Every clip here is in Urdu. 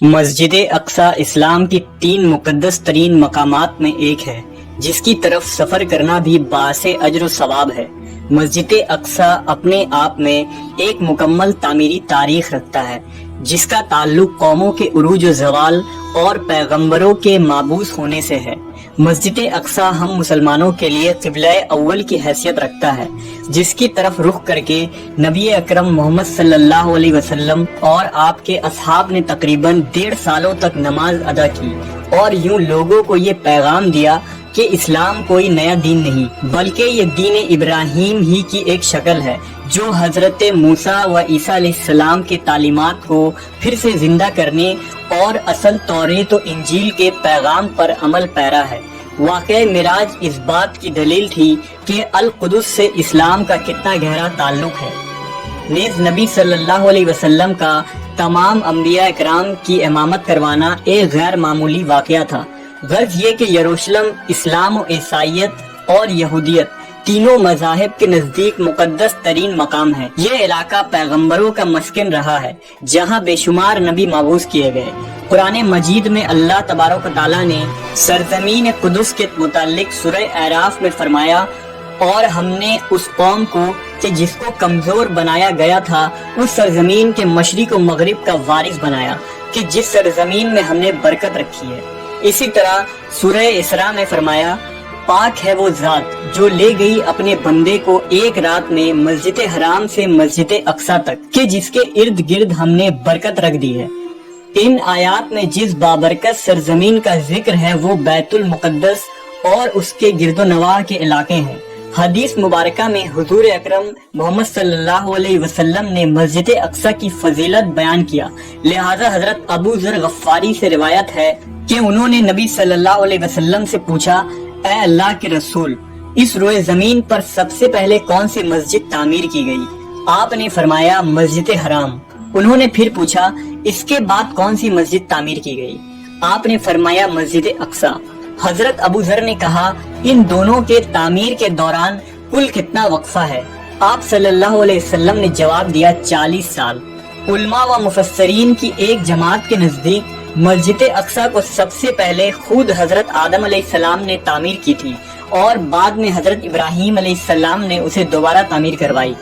مسجد اقصی اسلام کی 3 مقدس ترین مقامات میں ایک ہے جس کی طرف سفر کرنا بھی باعث اجر و ثواب ہے۔ مسجد اقصی اپنے آپ میں ایک مکمل تعمیری تاریخ رکھتا ہے جس کا تعلق قوموں کے عروج و زوال اور پیغمبروں کے مابعوث ہونے سے ہے۔ مسجد اقصی ہم مسلمانوں کے لیے قبلہ اول کی حیثیت رکھتا ہے جس کی طرف رخ کر کے نبی اکرم محمد صلی اللہ علیہ وسلم اور آپ کے اصحاب نے تقریباً 1.5 سالوں تک نماز ادا کی اور یوں لوگوں کو یہ پیغام دیا کہ اسلام کوئی نیا دین نہیں بلکہ یہ دین ابراہیم ہی کی ایک شکل ہے جو حضرت موسیٰ و عیسیٰ علیہ السلام کے تعلیمات کو پھر سے زندہ کرنے اور اصل توریت و انجیل کے پیغام پر عمل پیرا ہے۔ واقعہ معراج اس بات کی دلیل تھی کہ القدس سے اسلام کا کتنا گہرا تعلق ہے۔ نیز نبی صلی اللہ علیہ وسلم کا تمام انبیاء اکرام کی امامت کروانا ایک غیر معمولی واقعہ تھا۔ غرض یہ کہ یروشلم اسلام و عیسائیت اور یہودیت تینوں مذاہب کے نزدیک مقدس ترین مقام ہے۔ یہ علاقہ پیغمبروں کا مسکن رہا ہے جہاں بے شمار نبی مبعوث کیے گئے۔ قرآن مجید میں اللہ تبارک و تعالیٰ نے سرزمین قدس کے متعلق سورہ اعراف میں فرمایا، اور ہم نے اس قوم کو کہ جس کو کمزور بنایا گیا تھا اس سرزمین کے مشرق و مغرب کا وارث بنایا کہ جس سرزمین میں ہم نے برکت رکھی ہے۔ اسی طرح سورہ اسراء میں فرمایا، پاک ہے وہ ذات جو لے گئی اپنے بندے کو ایک رات میں مسجد حرام سے مسجد اقصی تک کہ جس کے ارد گرد ہم نے برکت رکھ دی ہے۔ ان آیات میں جس بابرکت سرزمین کا ذکر ہے وہ بیت المقدس اور اس کے گرد و نواح کے علاقے ہیں۔ حدیث مبارکہ میں حضور اکرم محمد صلی اللہ علیہ وسلم نے مسجد اقصی کی فضیلت بیان کیا، لہذا حضرت ابو ذر غفاری سے روایت ہے کہ انہوں نے نبی صلی اللہ علیہ وسلم سے پوچھا، اے اللہ کے رسول، اس روئے زمین پر سب سے پہلے کون سی مسجد تعمیر کی گئی؟ آپ نے فرمایا مسجد حرام۔ انہوں نے پھر پوچھا، اس کے بعد کون سی مسجد تعمیر کی گئی؟ آپ نے فرمایا مسجد اقصی۔ حضرت ابو ذر نے کہا، ان دونوں کے تعمیر کے دوران کل کتنا وقفہ ہے؟ آپ صلی اللہ علیہ وسلم نے جواب دیا، 40 سال۔ علماء و مفسرین کی ایک جماعت کے نزدیک مسجد اقصی کو سب سے پہلے خود حضرت آدم علیہ السلام نے تعمیر کی تھی اور بعد میں حضرت ابراہیم علیہ السلام نے اسے دوبارہ تعمیر کروائی۔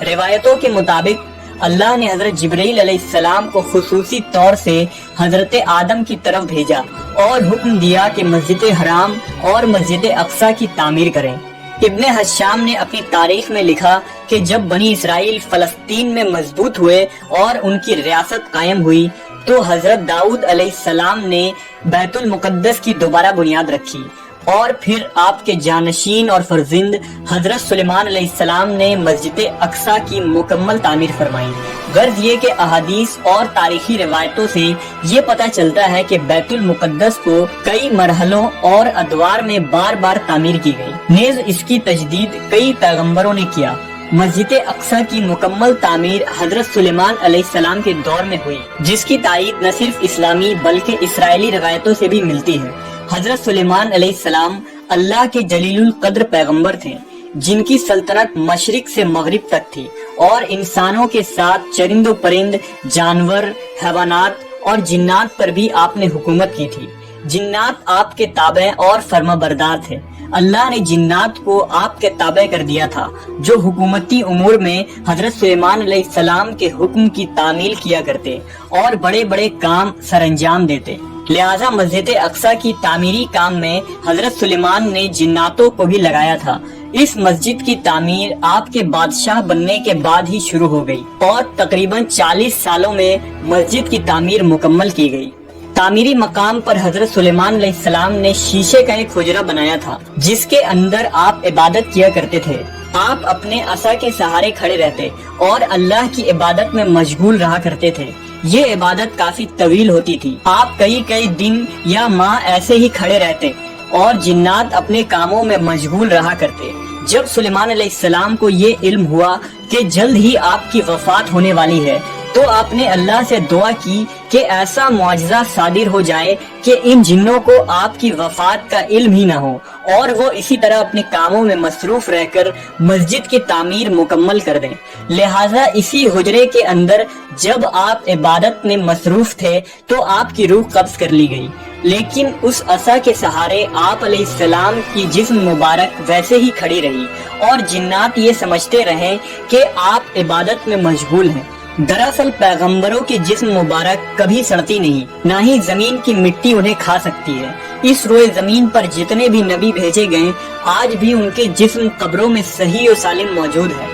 روایتوں کے مطابق اللہ نے حضرت جبرائیل علیہ السلام کو خصوصی طور سے حضرت آدم کی طرف بھیجا اور حکم دیا کہ مسجد حرام اور مسجد اقصی کی تعمیر کریں۔ ابن حشام نے اپنی تاریخ میں لکھا کہ جب بنی اسرائیل فلسطین میں مضبوط ہوئے اور ان کی ریاست قائم ہوئی تو حضرت داؤد علیہ السلام نے بیت المقدس کی دوبارہ بنیاد رکھی اور پھر آپ کے جانشین اور فرزند حضرت سلیمان علیہ السلام نے مسجد اقصی کی مکمل تعمیر فرمائی۔ غرض یہ کہ احادیث اور تاریخی روایتوں سے یہ پتہ چلتا ہے کہ بیت المقدس کو کئی مرحلوں اور ادوار میں بار بار تعمیر کی گئی، نیز اس کی تجدید کئی پیغمبروں نے کیا۔ مسجد اقصی کی مکمل تعمیر حضرت سلیمان علیہ السلام کے دور میں ہوئی جس کی تائید نہ صرف اسلامی بلکہ اسرائیلی روایتوں سے بھی ملتی ہے۔ حضرت سلیمان علیہ السلام اللہ کے جلیل القدر پیغمبر تھے جن کی سلطنت مشرق سے مغرب تک تھی اور انسانوں کے ساتھ چرند و پرند، جانور، حیوانات اور جنات پر بھی آپ نے حکومت کی تھی۔ جنات آپ کے تابع اور فرما بردار تھے۔ اللہ نے جنات کو آپ کے تابع کر دیا تھا جو حکومتی امور میں حضرت سلیمان علیہ السلام کے حکم کی تعمیل کیا کرتے اور بڑے بڑے کام سر انجام دیتے۔ لہذا مسجد اقصی کی تعمیری کام میں حضرت سلیمان نے جناتوں کو بھی لگایا تھا۔ اس مسجد کی تعمیر آپ کے بادشاہ بننے کے بعد ہی شروع ہو گئی اور تقریباً 40 سالوں میں مسجد کی تعمیر مکمل کی گئی۔ تعمیری مقام پر حضرت سلیمان علیہ السلام نے شیشے کا ایک حجرہ بنایا تھا جس کے اندر آپ عبادت کیا کرتے تھے۔ آپ اپنے عصا کے سہارے کھڑے رہتے اور اللہ کی عبادت میں مشغول رہا کرتے تھے۔ یہ عبادت کافی طویل ہوتی تھی، آپ کئی دن یا ماہ ایسے ہی کھڑے رہتے اور جنات اپنے کاموں میں مشغول رہا کرتے۔ جب سلیمان علیہ السلام کو یہ علم ہوا کہ جلد ہی آپ کی وفات ہونے والی ہے تو آپ نے اللہ سے دعا کی کہ ایسا معجزہ صادر ہو جائے کہ ان جنوں کو آپ کی وفات کا علم ہی نہ ہو اور وہ اسی طرح اپنے کاموں میں مصروف رہ کر مسجد کی تعمیر مکمل کر دیں۔ لہٰذا اسی حجرے کے اندر جب آپ عبادت میں مصروف تھے تو آپ کی روح قبض کر لی گئی، لیکن اس عصا کے سہارے آپ علیہ السلام کی جسم مبارک ویسے ہی کھڑی رہی اور جنات یہ سمجھتے رہے کہ آپ عبادت میں مشغول ہیں۔ دراصل پیغمبروں کی جسم مبارک کبھی سڑتی نہیں، نہ ہی زمین کی مٹی انہیں کھا سکتی ہے۔ اس روئے زمین پر جتنے بھی نبی بھیجے گئے آج بھی ان کے جسم قبروں میں صحیح و سالم موجود ہے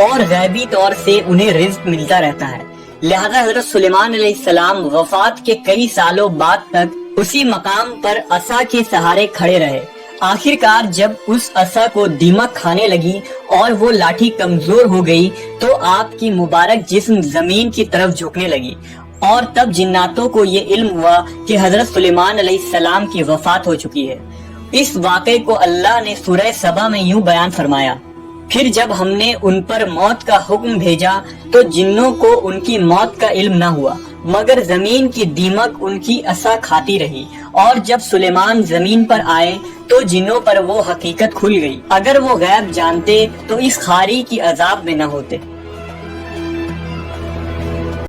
اور غیبی طور سے انہیں رزق ملتا رہتا ہے۔ لہذا حضرت سلیمان علیہ السلام وفات کے کئی سالوں بعد تک اسی مقام پر عصا کے سہارے کھڑے رہے۔ آخر کار جب اس عصا کو دیمک کھانے لگی اور وہ لاٹھی کمزور ہو گئی تو آپ کی مبارک جسم زمین کی طرف جھکنے لگی، اور تب جناتوں کو یہ علم ہوا کہ حضرت سلیمان علیہ السلام کی وفات ہو چکی ہے۔ اس واقعے کو اللہ نے سورہ سبا میں یوں بیان فرمایا: پھر جب ہم نے ان پر موت کا حکم بھیجا تو جنوں کو ان کی موت کا علم نہ ہوا، مگر زمین کی دیمک ان کی عصا کھاتی رہی، اور جب سلیمان زمین پر آئے تو جنوں پر وہ حقیقت کھل گئی۔ اگر وہ غیب جانتے تو اس خاری کی عذاب میں نہ ہوتے۔